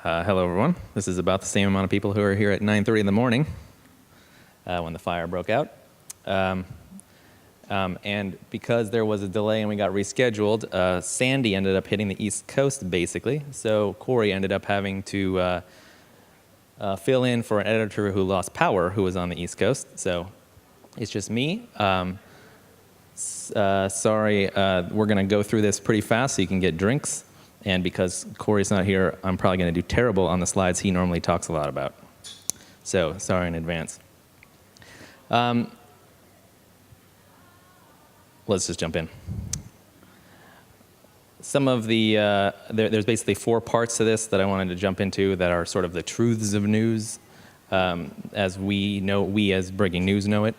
Hello, everyone. This is about the same amount of people who are here at 9:30 in the morning when the fire broke out. And because there was a delay and we got rescheduled, Sandy ended up hitting the East Coast, basically. So Corey ended up having to fill in for an editor who lost power, who was on the East Coast. So it's just me. Sorry, we're going to go through this pretty fast so you can get drinks. And because Corey's not here, I'm probably going to do terrible on the slides he normally talks a lot about. So sorry in advance. Let's just jump in. Some of the, there's basically 4 parts to this that I wanted to jump into that are sort of the truths of news, as we as breaking news know it.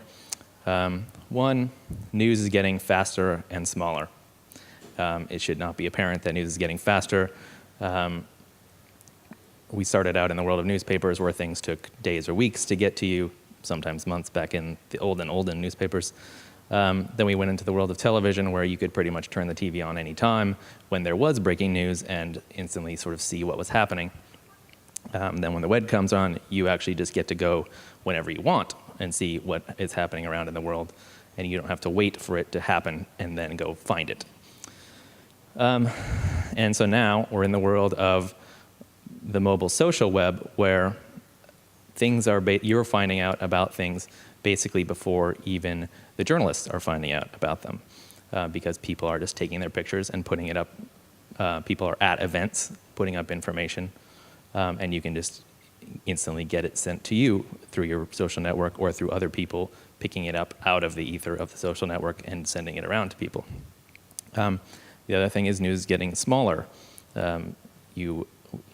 1, news is getting faster and smaller. It should not be apparent that news is getting faster. We started out in the world of newspapers where things took days or weeks to get to you, sometimes months back in the olden newspapers. Then we went into the world of television where you could pretty much turn the TV on any time when there was breaking news and instantly sort of see what was happening. Then when the web comes on, you actually just get to go whenever you want and see what is happening around in the world, and you don't have to wait for it to happen and then go find it. And so now we're in the world of the mobile social web where things are, you're finding out about things basically before even the journalists are finding out about them, because people are just taking their pictures and putting it up. People are at events putting up information, and you can just instantly get it sent to you through your social network or through other people picking it up out of the ether of the social network and sending it around to people. The other thing is news getting smaller. You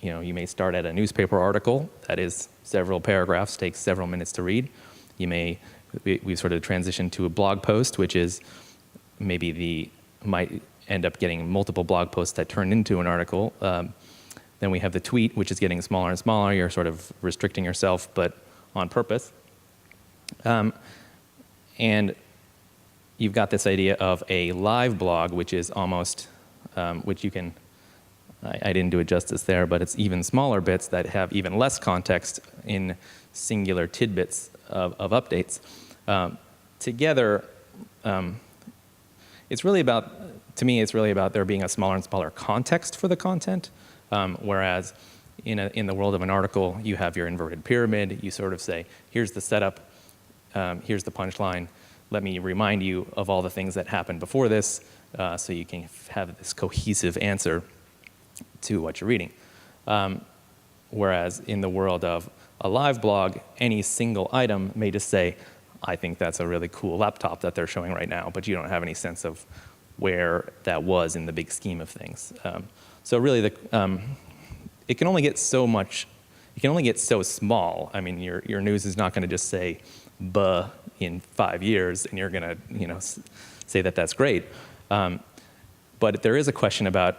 may start at a newspaper article that is several paragraphs, takes several minutes to read. We've sort of transitioned to a blog post, which is might end up getting multiple blog posts that turn into an article. Then we have the tweet, which is getting smaller and smaller. You're sort of restricting yourself, but on purpose. And you've got this idea of a live blog, which is almost, which you can, I didn't do it justice there, but it's even smaller bits that have even less context in singular tidbits of updates. Together, it's really about, to me, it's really about there being a smaller and smaller context for the content, whereas in the world of an article, you have your inverted pyramid. You sort of say, here's the setup, here's the punchline. Let me remind you of all the things that happened before this, so you can have this cohesive answer to what you're reading. Whereas in the world of a live blog, any single item may just say, I think that's a really cool laptop that they're showing right now, but you don't have any sense of where that was in the big scheme of things. So really, it can only get so much, it can only get so small. I mean, your news is not going to just say, buh, in 5 years, and you're going to, say that that's great. But there is a question about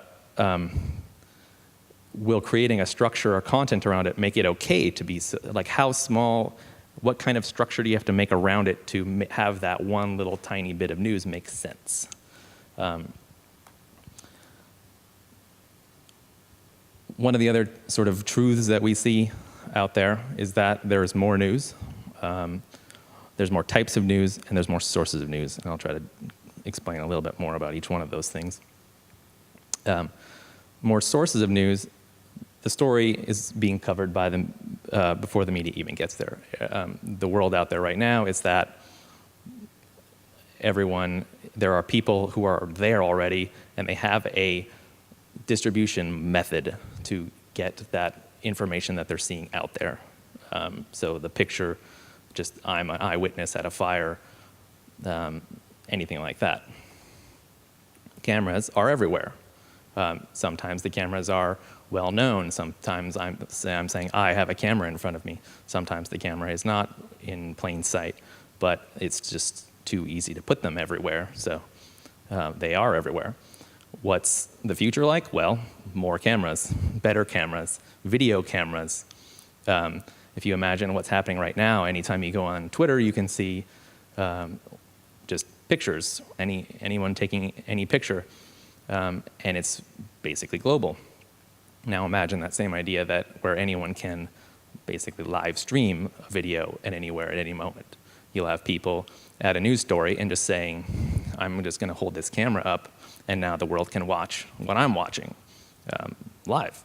will creating a structure or content around it make it okay to be, like how small, what kind of structure do you have to make around it to have that one little tiny bit of news make sense? One of the other sort of truths that we see out there is that there's more news. There's more types of news, and there's more sources of news. And I'll try to explain a little bit more about each one of those things. More sources of news, the story is being covered by them before the media even gets there. The world out there right now is that there are people who are there already, and they have a distribution method to get that information that they're seeing out there. So the picture, just I'm an eyewitness at a fire, anything like that. Cameras are everywhere. Sometimes the cameras are well known. Sometimes I'm saying I have a camera in front of me. Sometimes the camera is not in plain sight, but it's just too easy to put them everywhere. So they are everywhere. What's the future like? Well, more cameras, better cameras, video cameras. If you imagine what's happening right now, anytime you go on Twitter, you can see just pictures, anyone taking any picture, and it's basically global. Now imagine that same idea that where anyone can basically live stream a video at anywhere at any moment. You'll have people at a news story and just saying, I'm just going to hold this camera up, and now the world can watch what I'm watching live.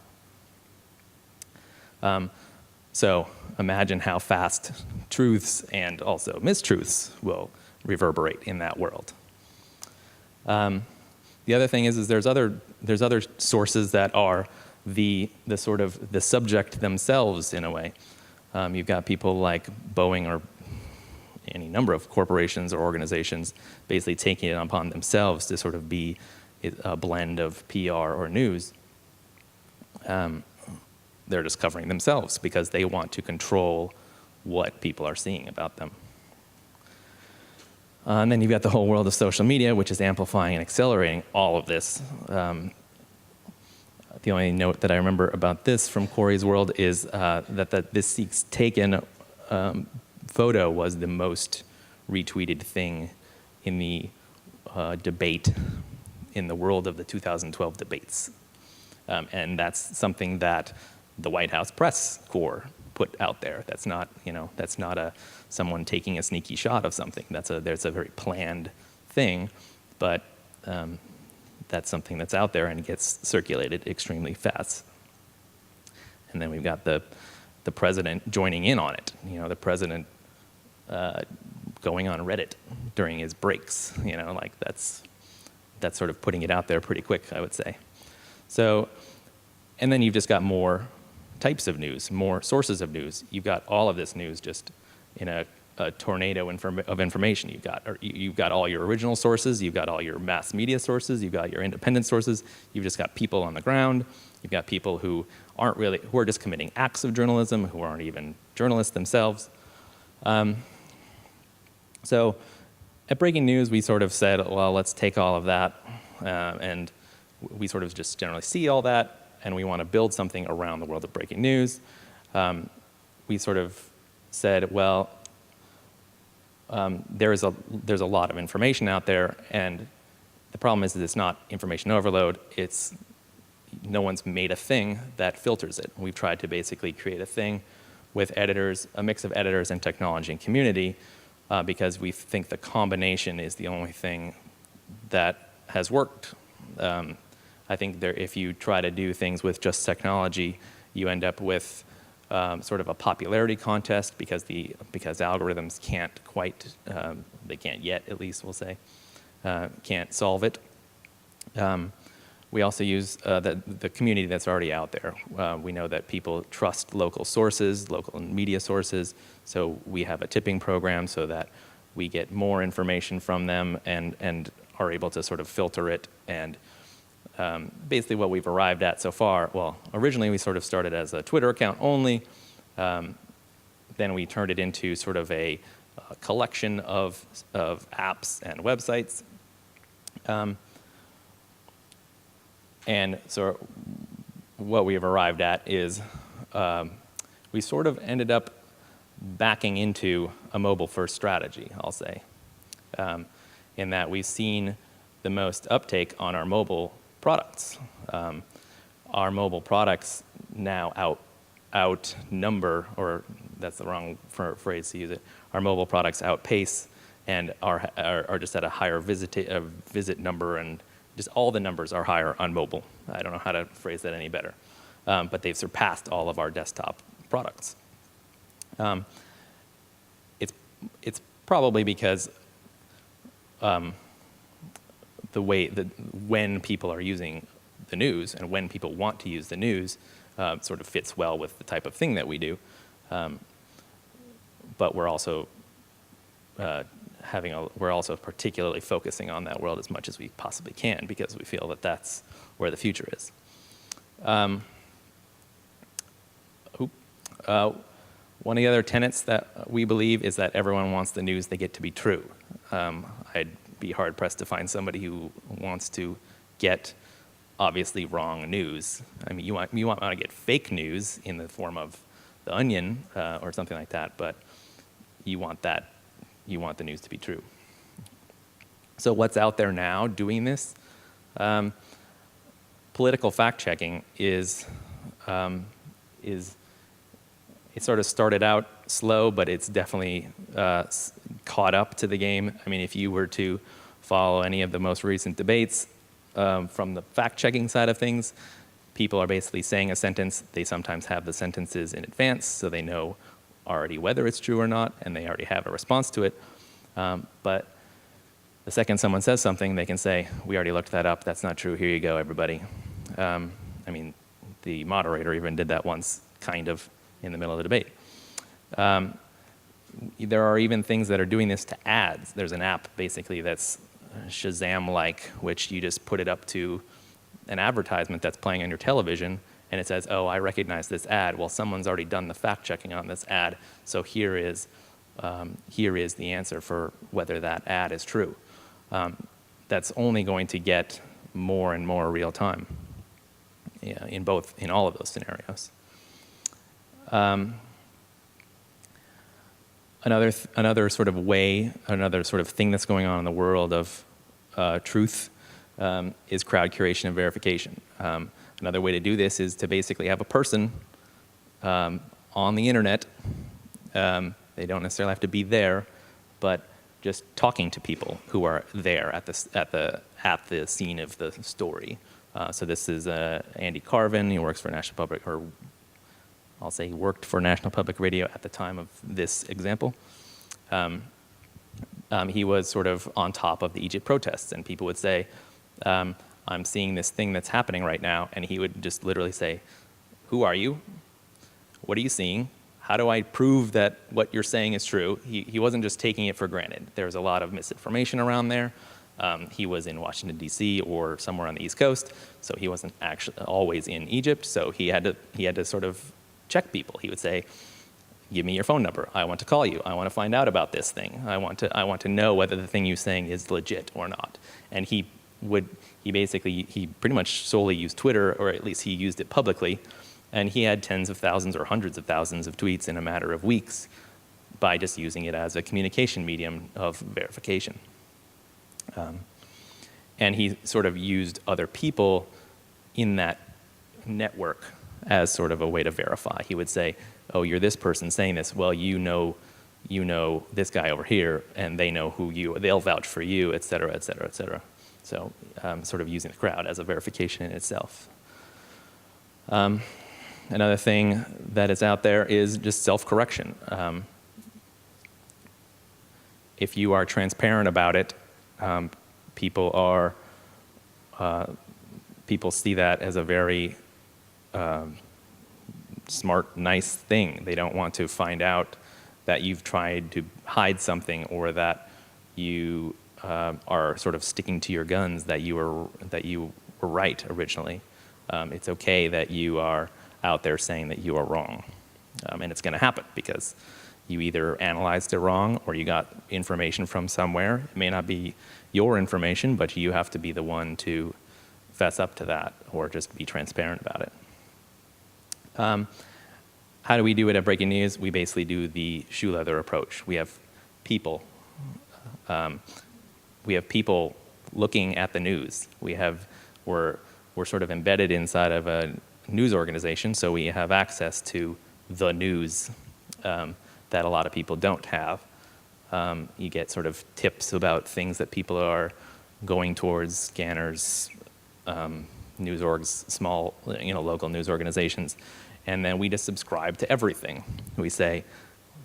So imagine how fast truths and also mistruths will reverberate in that world. The other thing is there's other sources that are the sort of the subject themselves in a way. You've got people like Boeing or any number of corporations or organizations basically taking it upon themselves to sort of be a blend of PR or news. They're just covering themselves because they want to control what people are seeing about them. And then you've got the whole world of social media, which is amplifying and accelerating all of this. The only note that I remember about this from Corey's world is that this SIC's taken photo was the most retweeted thing in the debate in the world of the 2012 debates. And that's something that the White House press corps put out there. That's not, that's not someone taking a sneaky shot of something. There's a very planned thing, but that's something that's out there and gets circulated extremely fast. And then we've got the president joining in on it. The president going on Reddit during his breaks. Like that's sort of putting it out there pretty quick, I would say. So, and then you've just got more types of news, more sources of news. You've got all of this news just in a tornado of information. You've got all your original sources, you've got all your mass media sources, you've got your independent sources, you've just got people on the ground, you've got people who are just committing acts of journalism, who aren't even journalists themselves. So at Breaking News, we sort of said, well, let's take all of that, and we sort of just generally see all that, and we want to build something around the world of breaking news. We sort of said, well, there's a lot of information out there, and the problem is that it's not information overload. No one's made a thing that filters it. We've tried to basically create a thing with editors, a mix of editors and technology and community, because we think the combination is the only thing that has worked. I think if you try to do things with just technology, you end up with sort of a popularity contest because algorithms can't quite, they can't yet, at least we'll say, can't solve it. We also use the community that's already out there. We know that people trust local sources, local media sources, so we have a tipping program so that we get more information from them and are able to sort of filter it. And basically what we've arrived at so far, well, originally we sort of started as a Twitter account only, then we turned it into sort of a collection of apps and websites. And so what we have arrived at is we sort of ended up backing into a mobile-first strategy, I'll say, in that we've seen the most uptake on our mobile products. Our mobile products now outnumber, or that's the wrong phrase to use it, our mobile products outpace and are just at a higher visit number, and just all the numbers are higher on mobile. I don't know how to phrase that any better. But they've surpassed all of our desktop products. It's probably because when people are using the news and when people want to use the news sort of fits well with the type of thing that we do. But we're also we're also particularly focusing on that world as much as we possibly can because we feel that that's where the future is. One of the other tenets that we believe is that everyone wants the news they get to be true. I'd be hard-pressed to find somebody who wants to get obviously wrong news. I mean, you want to get fake news in the form of The Onion or something like that, but you want the news to be true. So what's out there now doing this? Political fact-checking is it sort of started out slow, but it's definitely caught up to the game. I mean, if you were to follow any of the most recent debates from the fact-checking side of things, people are basically saying a sentence. They sometimes have the sentences in advance, so they know already whether it's true or not, and they already have a response to it. But the second someone says something, they can say, we already looked that up. That's not true. Here you go, everybody. I mean, the moderator even did that once, kind of, in the middle of the debate. There are even things that are doing this to ads. There's an app, basically, that's Shazam-like, which you just put it up to an advertisement that's playing on your television, and it says, oh, I recognize this ad. Well, someone's already done the fact-checking on this ad, so here is the answer for whether that ad is true. That's only going to get more and more real time in all of those scenarios. Another sort of thing that's going on in the world of truth is crowd curation and verification. Another way to do this is to basically have a person on the internet. They don't necessarily have to be there, but just talking to people who are there at the scene of the story. So this is Andy Carvin. He works for National Public, or I'll say he worked for National Public Radio at the time of this example. He was sort of on top of the Egypt protests, and people would say, I'm seeing this thing that's happening right now, and he would just literally say, who are you? What are you seeing? How do I prove that what you're saying is true? He wasn't just taking it for granted. There's a lot of misinformation around there. He was in Washington, D.C. or somewhere on the East Coast, so he wasn't actually always in Egypt, so he had to sort of check people. He would say, give me your phone number. I want to call you. I want to find out about this thing. I want to know whether the thing you're saying is legit or not. And he pretty much solely used Twitter, or at least he used it publicly, and he had tens of thousands or hundreds of thousands of tweets in a matter of weeks by just using it as a communication medium of verification. And he sort of used other people in that network as sort of a way to verify. He would say, oh, you're this person saying this. Well, you know this guy over here, and they know they'll vouch for you, et cetera, et cetera, et cetera. So sort of using the crowd as a verification in itself. Another thing that is out there is just self-correction. If you are transparent about it, people see that as a very smart, nice thing. They don't want to find out that you've tried to hide something, or that you are sort of sticking to your guns, that you were right originally. It's okay that you are out there saying that you are wrong, and it's going to happen because you either analyzed it wrong or you got information from somewhere. It may not be your information, but you have to be the one to fess up to that or just be transparent about it. How do we do it at Breaking News? We basically do the shoe leather approach. We have people. Looking at the news. We're sort of embedded inside of a news organization, so we have access to the news that a lot of people don't have. You get sort of tips about things that people are going towards, scanners, news orgs, small, local news organizations, and then we just subscribe to everything. We say,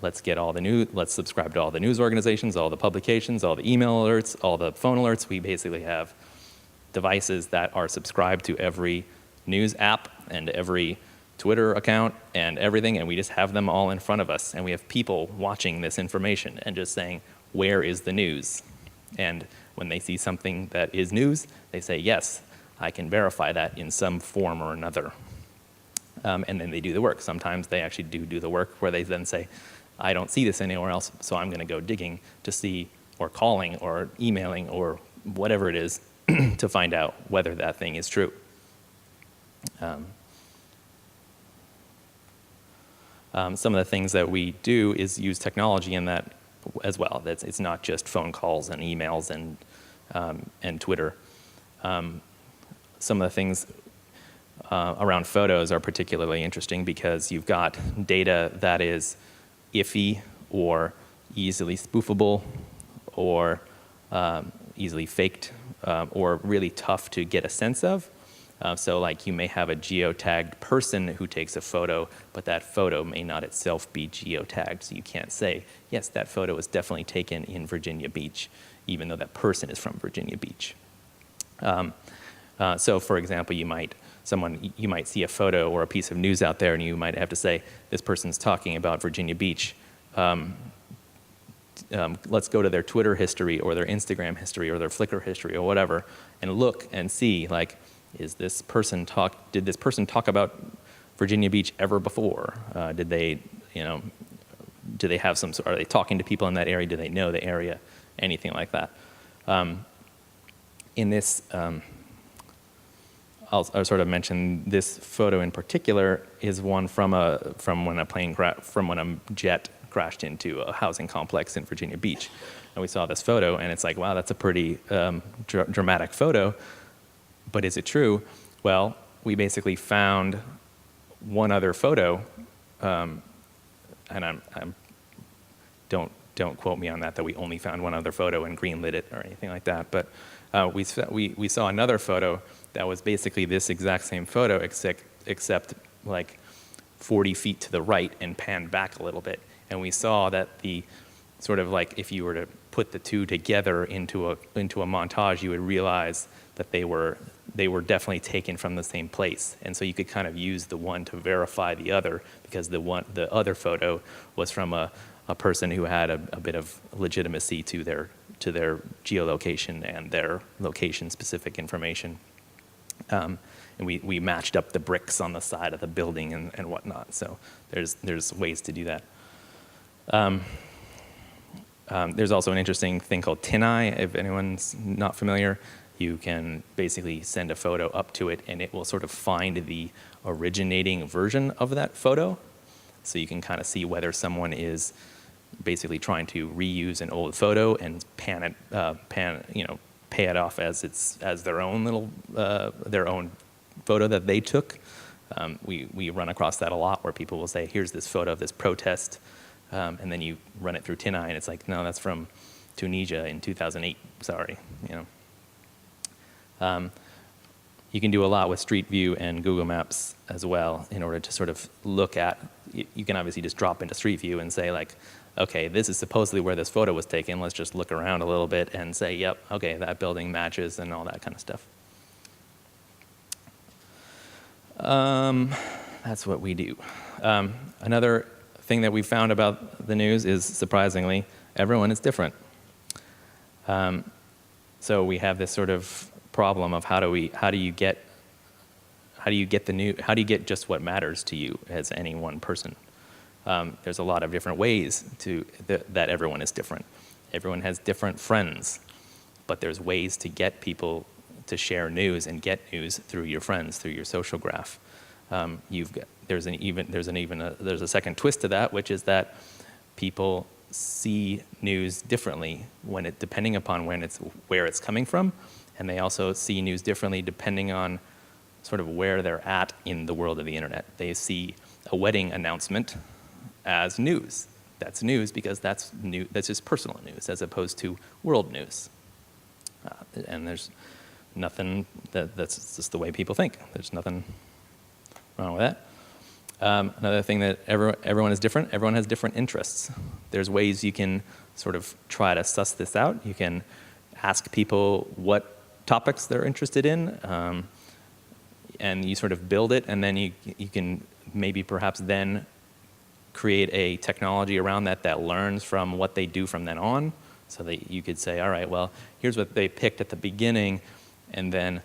let's subscribe to all the news organizations, all the publications, all the email alerts, all the phone alerts. We basically have devices that are subscribed to every news app and every Twitter account and everything, and we just have them all in front of us, and we have people watching this information and just saying, where is the news? And when they see something that is news, they say, yes, I can verify that in some form or another. And then they do the work. Sometimes they actually do the work where they then say, I don't see this anywhere else, so I'm going to go digging to see, or calling, or emailing, or whatever it is, to find out whether that thing is true. Some of the things that we do is use technology in that as well. It's not just phone calls and emails and Twitter. Some of the things around photos are particularly interesting because you've got data that is iffy or easily spoofable or easily faked or really tough to get a sense of. So like you may have a geotagged person who takes a photo, but that photo may not itself be geotagged. So you can't say, yes, that photo was definitely taken in Virginia Beach, even though that person is from Virginia Beach. So for example, you might see a photo or a piece of news out there and you might have to say, this person's talking about Virginia Beach. Let's go to their Twitter history or their Instagram history or their Flickr history or whatever and look and see, like, did this person talk about Virginia Beach ever before? Did they, do they have are they talking to people in that area? Do they know the area? Anything like that. In this, I'll sort of mention this photo in particular is one from when a jet crashed into a housing complex in Virginia Beach. And we saw this photo and it's like, wow, that's a pretty dramatic photo. But is it true? Well, we basically found one other photo, and don't quote me on that we only found one other photo and greenlit it or anything like that. But we saw another photo that was basically this exact same photo, except like 40 feet to the right and panned back a little bit. And we saw that the sort of like if you were to put the two together into a montage, you would realize that they were definitely taken from the same place. And so you could kind of use the one to verify the other because the other photo was from a person who had a bit of legitimacy to their geolocation and their location-specific information. And we matched up the bricks on the side of the building and whatnot. So there's ways to do that. There's also an interesting thing called TinEye. If anyone's not familiar, you can basically send a photo up to it and it will sort of find the originating version of that photo. So you can kind of see whether someone is basically trying to reuse an old photo and pay it off as their own little their own photo that they took. We run across that a lot where people will say, here's this photo of this protest, and then you run it through TinEye and it's like, no, that's from Tunisia in 2008. Sorry, You can do a lot with Street View and Google Maps as well in order to sort of look at, you can obviously just drop into Street View and say like, okay, this is supposedly where this photo was taken. Let's just look around a little bit and say, yep, okay, that building matches and all that kind of stuff. That's what we do. Another thing that we found about the news is, surprisingly, everyone is different. So we have this sort of problem of how do you get just what matters to you as any one person. There's a lot of different ways that everyone is different. Everyone has different friends, but there's ways to get people to share news and get news through your friends, through your social graph. There's a second twist to that, which is that people see news differently depending upon where it's coming from, and they also see news differently depending on sort of where they're at in the world of the internet. They see a wedding announcement as news. That's news because that's just personal news as opposed to world news. And there's nothing, that's just the way people think. There's nothing wrong with that. Another thing that everyone is different. Everyone has different interests. There's ways you can sort of try to suss this out. You can ask people what topics they're interested in, and you sort of build it, and then you can maybe perhaps then create a technology around that learns from what they do from then on. So that you could say, all right, well, here's what they picked at the beginning, and then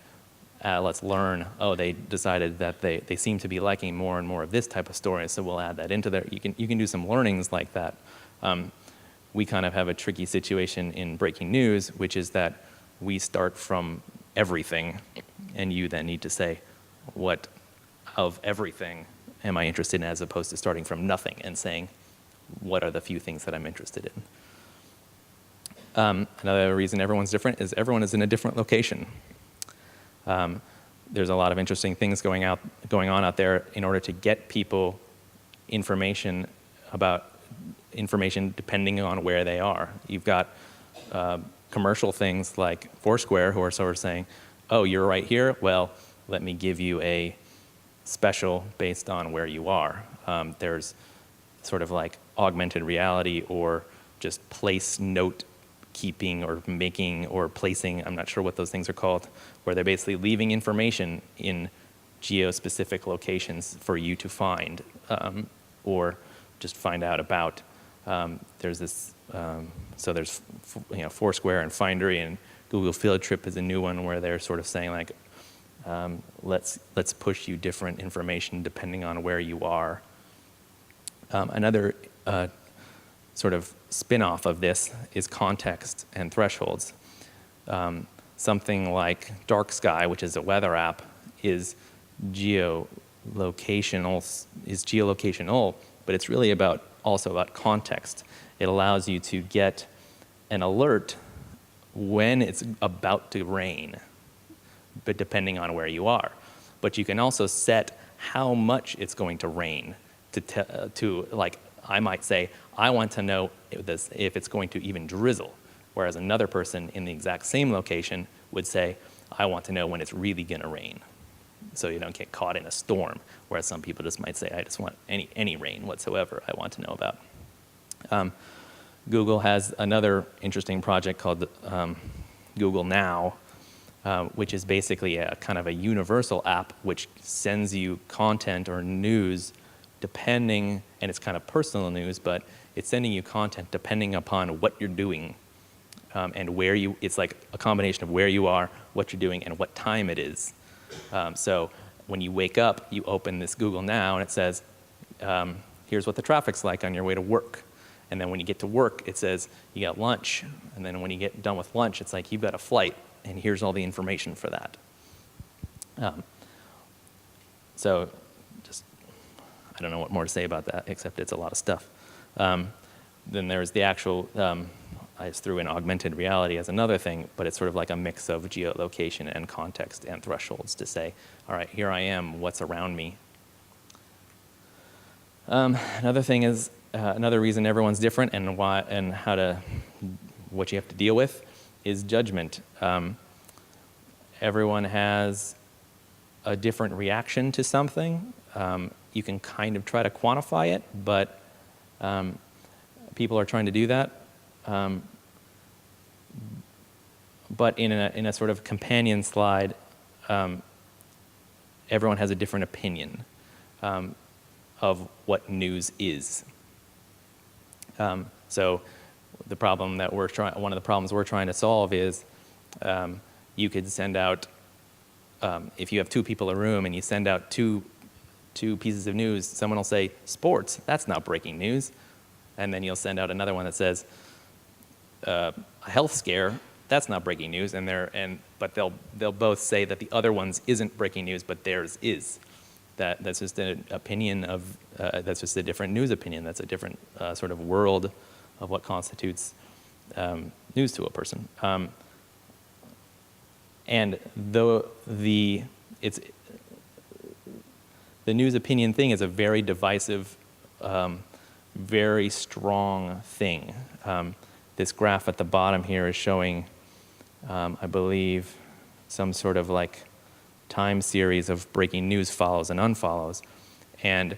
let's learn, oh, they decided that they seem to be liking more and more of this type of story, so we'll add that into there. You can do some learnings like that. We kind of have a tricky situation in breaking news, which is that we start from everything, and you then need to say, what of everything am I interested in, as opposed to starting from nothing and saying, what are the few things that I'm interested in? Another reason everyone's different is everyone is in a different location. there's a lot of interesting things going on out there in order to get people information about information depending on where they are. You've got commercial things like Foursquare who are sort of saying, oh, you're right here? Well, let me give you a special based on where you are. There's sort of like augmented reality or just place note keeping or making or placing, I'm not sure what those things are called, where they're basically leaving information in geo-specific locations for you to find or just find out about. There's this, so there's Foursquare and Findery, and Google Field Trip is a new one where they're sort of saying like, let's push you different information depending on where you are. Another sort of spin-off of this is context and thresholds. Something like Dark Sky, which is a weather app, is geolocational, but it's really also about context. It allows you to get an alert when it's about to rain, but depending on where you are. But you can also set how much it's going to rain to like, I might say, I want to know if it's going to even drizzle, whereas another person in the exact same location would say, I want to know when it's really going to rain, so you don't get caught in a storm, whereas some people just might say, I just want any rain whatsoever I want to know about. Google has another interesting project called Google Now, which is basically a kind of a universal app which sends you content or news depending, and it's kind of personal news, but it's sending you content depending upon what you're doing and where it's like a combination of where you are, what you're doing, and what time it is. So when you wake up, you open this Google Now, and it says, here's what the traffic's like on your way to work. And then when you get to work, it says you got lunch. And then when you get done with lunch, it's like you've got a flight, and here's all the information for that. So just, I don't know what more to say about that, except it's a lot of stuff. Then there's the actual, I just threw in augmented reality as another thing, but it's sort of like a mix of geolocation and context and thresholds to say, all right, here I am, what's around me? Another thing is, another reason everyone's different and why and what you have to deal with is judgment. Everyone has a different reaction to something. You can kind of try to quantify it, but people are trying to do that. But in a sort of companion slide, everyone has a different opinion of what news is. So the problem that one of the problems we're trying to solve is you could send out, if you have two people in a room and you send out two pieces of news, someone will say, sports, that's not breaking news. And then you'll send out another one that says, a health scare, that's not breaking news. But they'll both say that the other one's isn't breaking news, but theirs is. That's just an opinion of, that's just a different news opinion. That's a different sort of world of what constitutes news to a person. And the news opinion thing is a very divisive, very strong thing. This graph at the bottom here is showing, I believe, some sort of like time series of breaking news follows and unfollows. And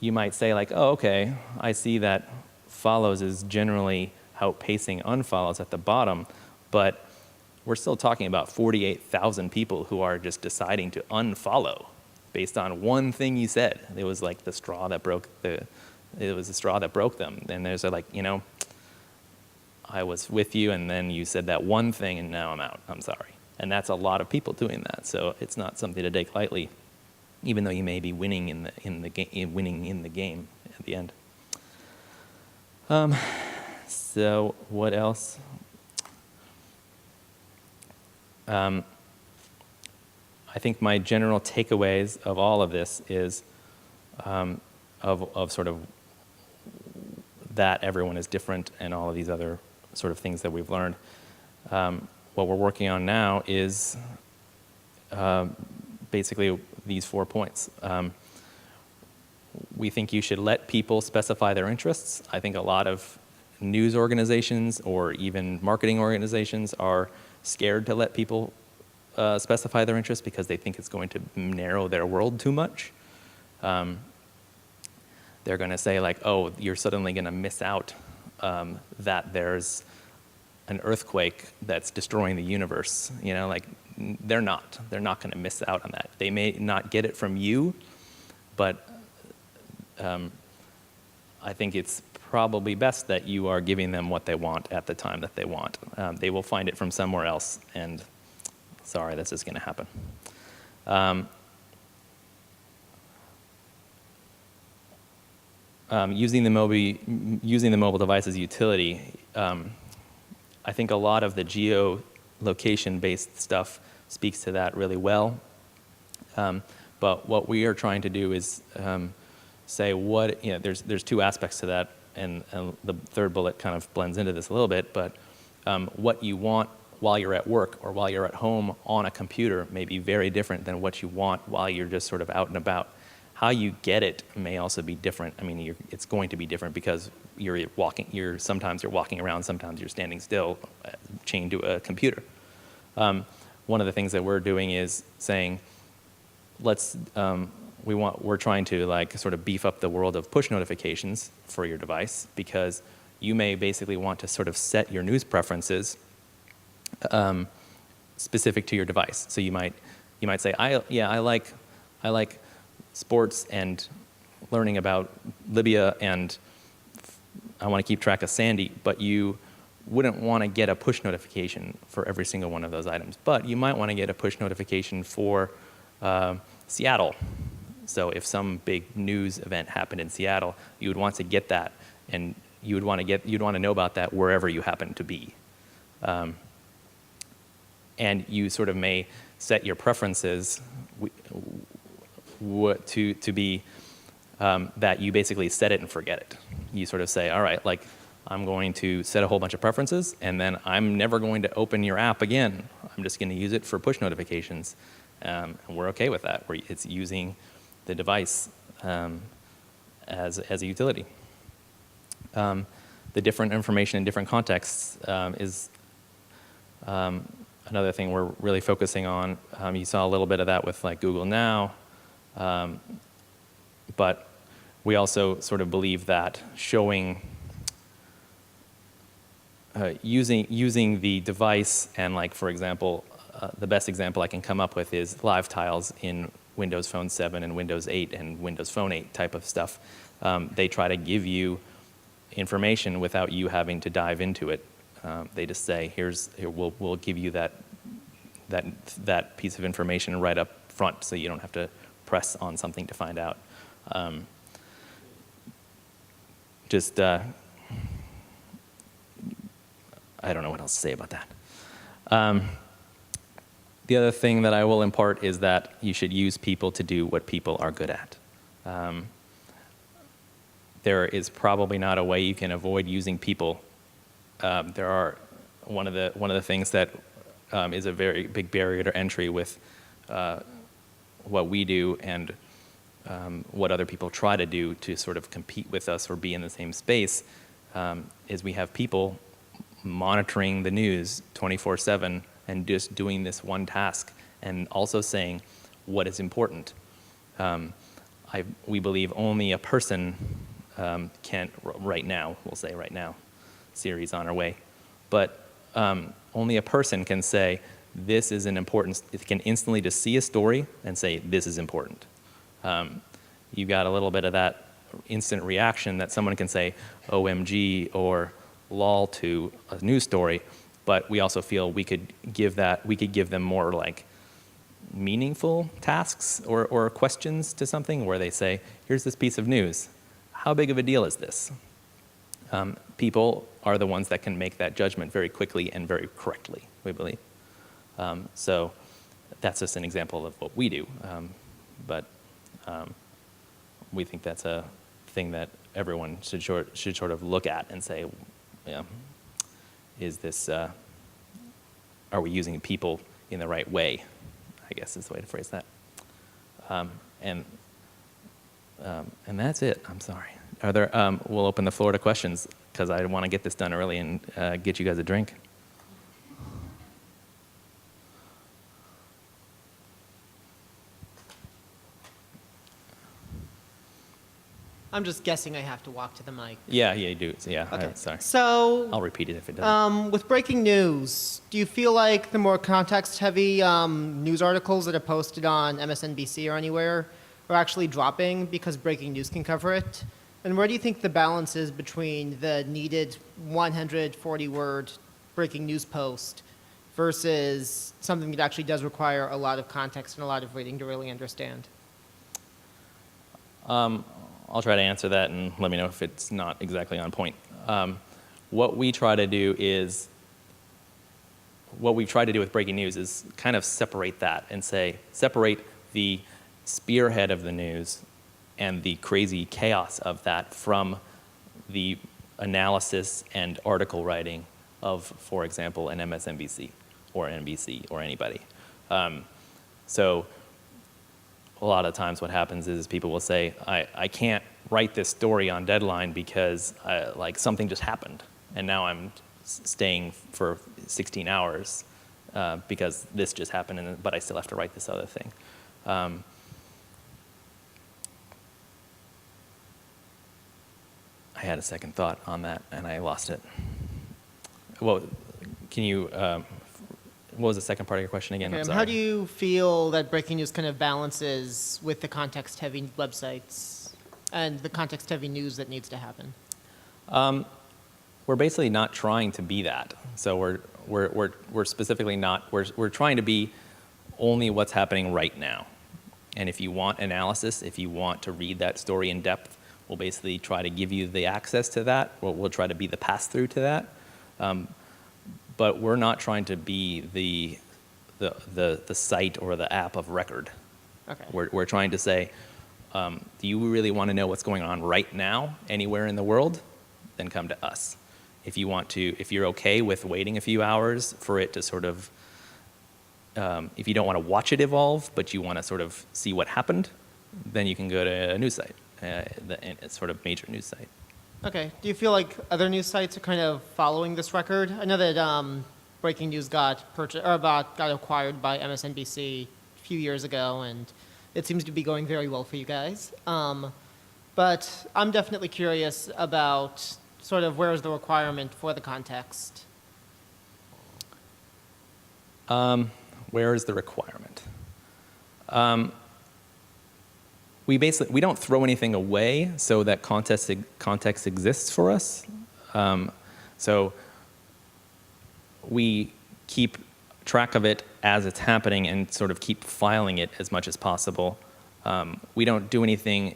you might say like, oh, okay, I see that follows is generally outpacing unfollows at the bottom, but we're still talking about 48,000 people who are just deciding to unfollow based on one thing you said. It was like the straw that broke them. And there's like, I was with you and then you said that one thing and now I'm out, I'm sorry. And that's a lot of people doing that, so it's not something to take lightly, even though you may be winning in the game at the end. So what else? I think my general takeaways of all of this is of sort of that everyone is different and all of these other sort of things that we've learned. What we're working on now is basically these 4 points. We think you should let people specify their interests. I think a lot of news organizations or even marketing organizations are scared to let people specify their interests because they think it's going to narrow their world too much. They're going to say like, oh, you're suddenly going to miss out that there's an earthquake that's destroying the universe. You know, like they're not going to miss out on that. They may not get it from you, but I think it's probably best that you are giving them what they want at the time that they want. They will find it from somewhere else, and sorry, this is going to happen. Using the mobile device as utility, I think a lot of the geo-location-based stuff speaks to that really well. But what we are trying to do is say what, you know, there's 2 aspects to that, and the third bullet kind of blends into this a little bit, but what you want while you're at work or while you're at home on a computer may be very different than what you want while you're just sort of out and about. How you get it may also be different. I mean, it's going to be different because sometimes you're walking around, sometimes you're standing still, chained to a computer. One of the things that we're doing is saying, we're trying to like sort of beef up the world of push notifications for your device, because you may basically want to sort of set your news preferences specific to your device. So you might say, I like sports and learning about Libya, and I want to keep track of Sandy, but you wouldn't want to get a push notification for every single one of those items. But you might want to get a push notification for Seattle. So if some big news event happened in Seattle, you would want to get that, and you'd want to know about that wherever you happen to be. And you sort of may set your preferences to be that you basically set it and forget it. You sort of say, all right, like I'm going to set a whole bunch of preferences, and then I'm never going to open your app again. I'm just going to use it for push notifications. And we're okay with that, where it's using the device as a utility. The different information in different contexts is another thing we're really focusing on. You saw a little bit of that with like Google Now, but we also sort of believe that showing, using the device, and like, for example, the best example I can come up with is live tiles in Windows Phone 7 and Windows 8 and Windows Phone 8 type of stuff. They try to give you information without you having to dive into it. They just say, we'll give you that piece of information right up front, so you don't have to press on something to find out. I don't know what else to say about that. The other thing that I will impart is that you should use people to do what people are good at. There is probably not a way you can avoid using people. There are one of the things that is a very big barrier to entry with what we do and what other people try to do to sort of compete with us or be in the same space is we have people monitoring the news 24/7 and just doing this one task, and also saying what is important. We believe only a person can, right now, we'll say right now, Siri's on her way, but only a person can say, this is an important, it can instantly just see a story and say, this is important. You got a little bit of that instant reaction that someone can say OMG or lol to a news story, but we also feel we could give them more like meaningful tasks or questions to something where they say, here's this piece of news. How big of a deal is this? People are the ones that can make that judgment very quickly and very correctly, we believe. So that's just an example of what we do. But we think that's a thing that everyone should sort of look at and say, yeah, is this, are we using people in the right way? I guess is the way to phrase that. And that's it. I'm sorry. Are there? We'll open the floor to questions because I want to get this done early and get you guys a drink. I'm just guessing I have to walk to the mic. Yeah, you do. Yeah, Okay. sorry. So, I'll repeat it if it doesn't. with breaking news, do you feel like the more context-heavy news articles that are posted on MSNBC or anywhere are actually dropping because breaking news can cover it? And where do you think the balance is between the needed 140-word breaking news post versus something that actually does require a lot of context and a lot of reading to really understand? I'll try to answer that and let me know if it's not exactly on point. What we've tried to do with breaking news is kind of separate that and separate the spearhead of the news and the crazy chaos of that from the analysis and article writing of, for example, an MSNBC or NBC or anybody. So a lot of times what happens is people will say, I can't write this story on deadline because like something just happened and now I'm staying for 16 hours because this just happened, but I still have to write this other thing. I had a second thought on that and I lost it. Well, can you, what was the second part of your question again? Okay, how do you feel that breaking news kind of balances with the context-heavy websites and the context-heavy news that needs to happen? We're basically not trying to be that. So we're specifically not, we're trying to be only what's happening right now. And if you want analysis, if you want to read that story in depth, we'll basically try to give you the access to that. We'll try to be the pass-through to that. But we're not trying to be the site or the app of record. Okay. We're trying to say, do you really want to know what's going on right now anywhere in the world? Then come to us. If you're okay with waiting a few hours for it to sort of, if you don't want to watch it evolve, but you want to sort of see what happened, then you can go to a news site, a sort of major news site. Okay. Do you feel like other news sites are kind of following this record? I know that Breaking News got acquired by MSNBC a few years ago, and it seems to be going very well for you guys. But I'm definitely curious about sort of where is the requirement for the context? Where is the requirement? We don't throw anything away so that context exists for us. So we keep track of it as it's happening and sort of keep filing it as much as possible. We don't do anything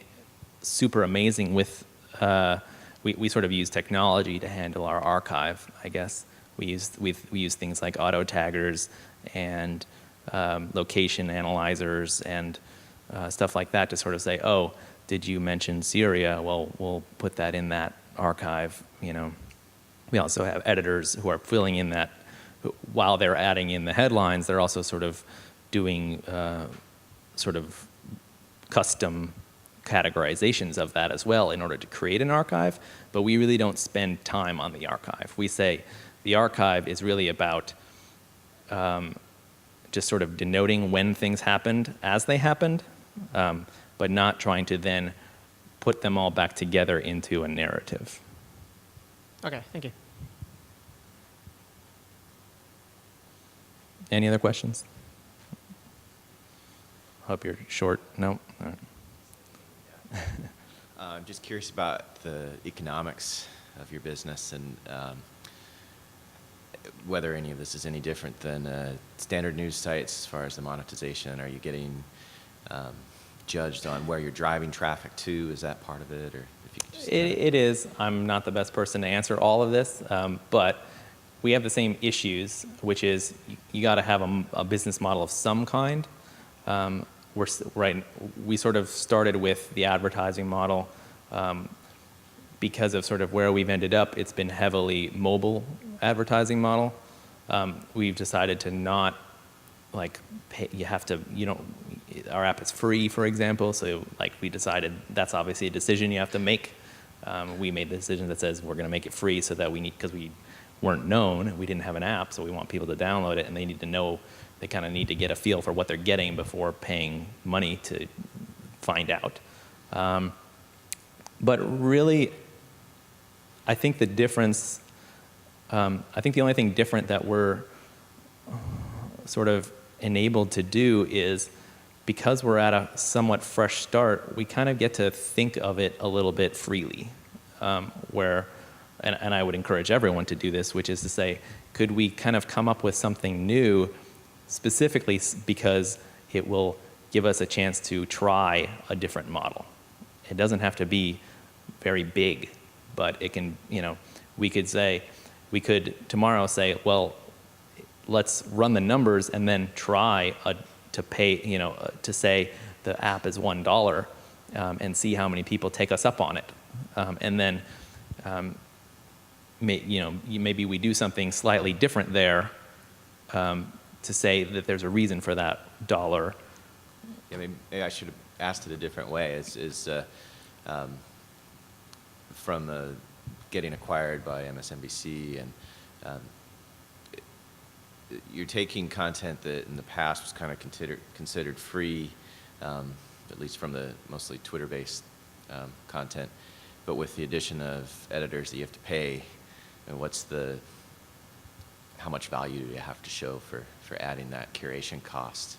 super amazing with, we sort of use technology to handle our archive, I guess. We use things like auto taggers and location analyzers and stuff like that to sort of say, oh, did you mention Syria? Well, we'll put that in that archive, you know. We also have editors who are filling in that. While they're adding in the headlines, they're also sort of doing sort of custom categorizations of that as well in order to create an archive. But we really don't spend time on the archive. We say the archive is really about just sort of denoting when things happened as they happened, but not trying to then put them all back together into a narrative. Okay, thank you. Any other questions? Hope you're short. No? All right. I'm just curious about the economics of your business and whether any of this is any different than standard news sites as far as the monetization. Are you getting judged on where you're driving traffic to? Is that part of it? Or if you could just It is. I'm not the best person to answer all of this, but we have the same issues, which is you got to have a business model of some kind. We sort of started with the advertising model because of sort of where we've ended up. It's been heavily mobile advertising model. We've decided to not like you have to, our app is free, for example, so like we decided that's obviously a decision you have to make. We made the decision that says we're going to make it free so that because we weren't known, we didn't have an app, so we want people to download it, and they need to know, they kind of need to get a feel for what they're getting before paying money to find out. But really, I think the difference, I think the only thing different that we're sort of enabled to do is, because we're at a somewhat fresh start, we kind of get to think of it a little bit freely, and I would encourage everyone to do this, which is to say, could we kind of come up with something new specifically because it will give us a chance to try a different model. It doesn't have to be very big, but it can, we could tomorrow say, well, let's run the numbers and then try to pay, to say the app is $1 and see how many people take us up on it. And then, maybe we do something slightly different there to say that there's a reason for that dollar. Yeah, maybe I should have asked it a different way. From getting acquired by MSNBC, and you're taking content that in the past was kind of considered free, at least from the mostly Twitter-based content, but with the addition of editors that you have to pay, and how much value do you have to show for adding that curation cost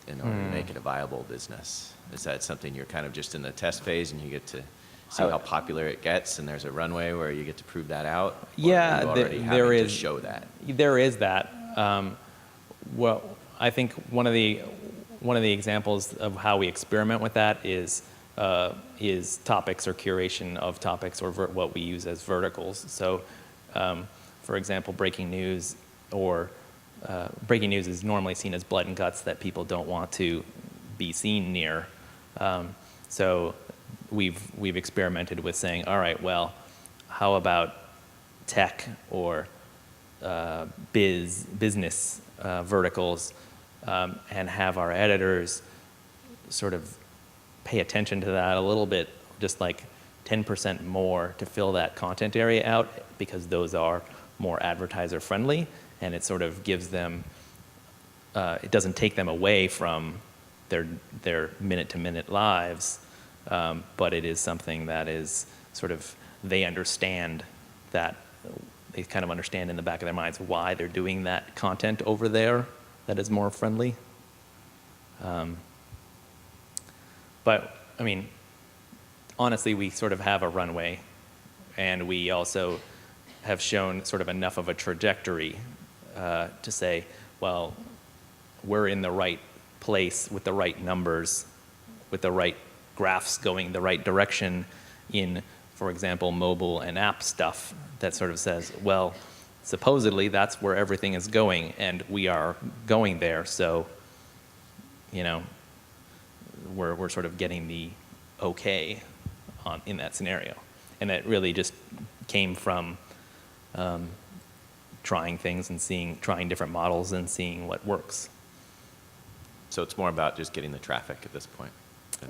in order to make it a viable business? Is that something you're kind of just in the test phase and you get to see how popular it gets, and there's a runway where you get to prove that out? Yeah, there is. To show that. There is that. Well, I think one of the examples of how we experiment with that is topics or curation of topics, or what we use as verticals. So, for example, breaking news is normally seen as blood and guts that people don't want to be seen near. So we've experimented with saying, all right, well, how about tech or business verticals, and have our editors sort of pay attention to that a little bit, just like 10% more to fill that content area out, because those are more advertiser friendly, and it sort of gives them, it doesn't take them away from their minute-to-minute lives, but it is something that is sort of, they understand that, they kind of understand in the back of their minds why they're doing that content over there that is more friendly. But, I mean, honestly, we sort of have a runway, and we also have shown sort of enough of a trajectory to say, well, we're in the right place with the right numbers, with the right graphs going the right direction in, for example, mobile and app stuff that sort of says, well, supposedly that's where everything is going, and we are going there, so, we're sort of getting the okay in that scenario. And that really just came from trying things and trying different models and seeing what works. So it's more about just getting the traffic at this point?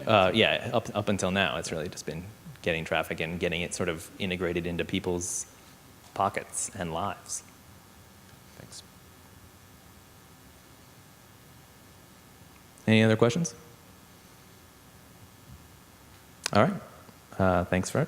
Yeah, up until now, it's really just been getting traffic and getting it sort of integrated into people's pockets and lives. Thanks. Any other questions? All right. Thanks, Fred.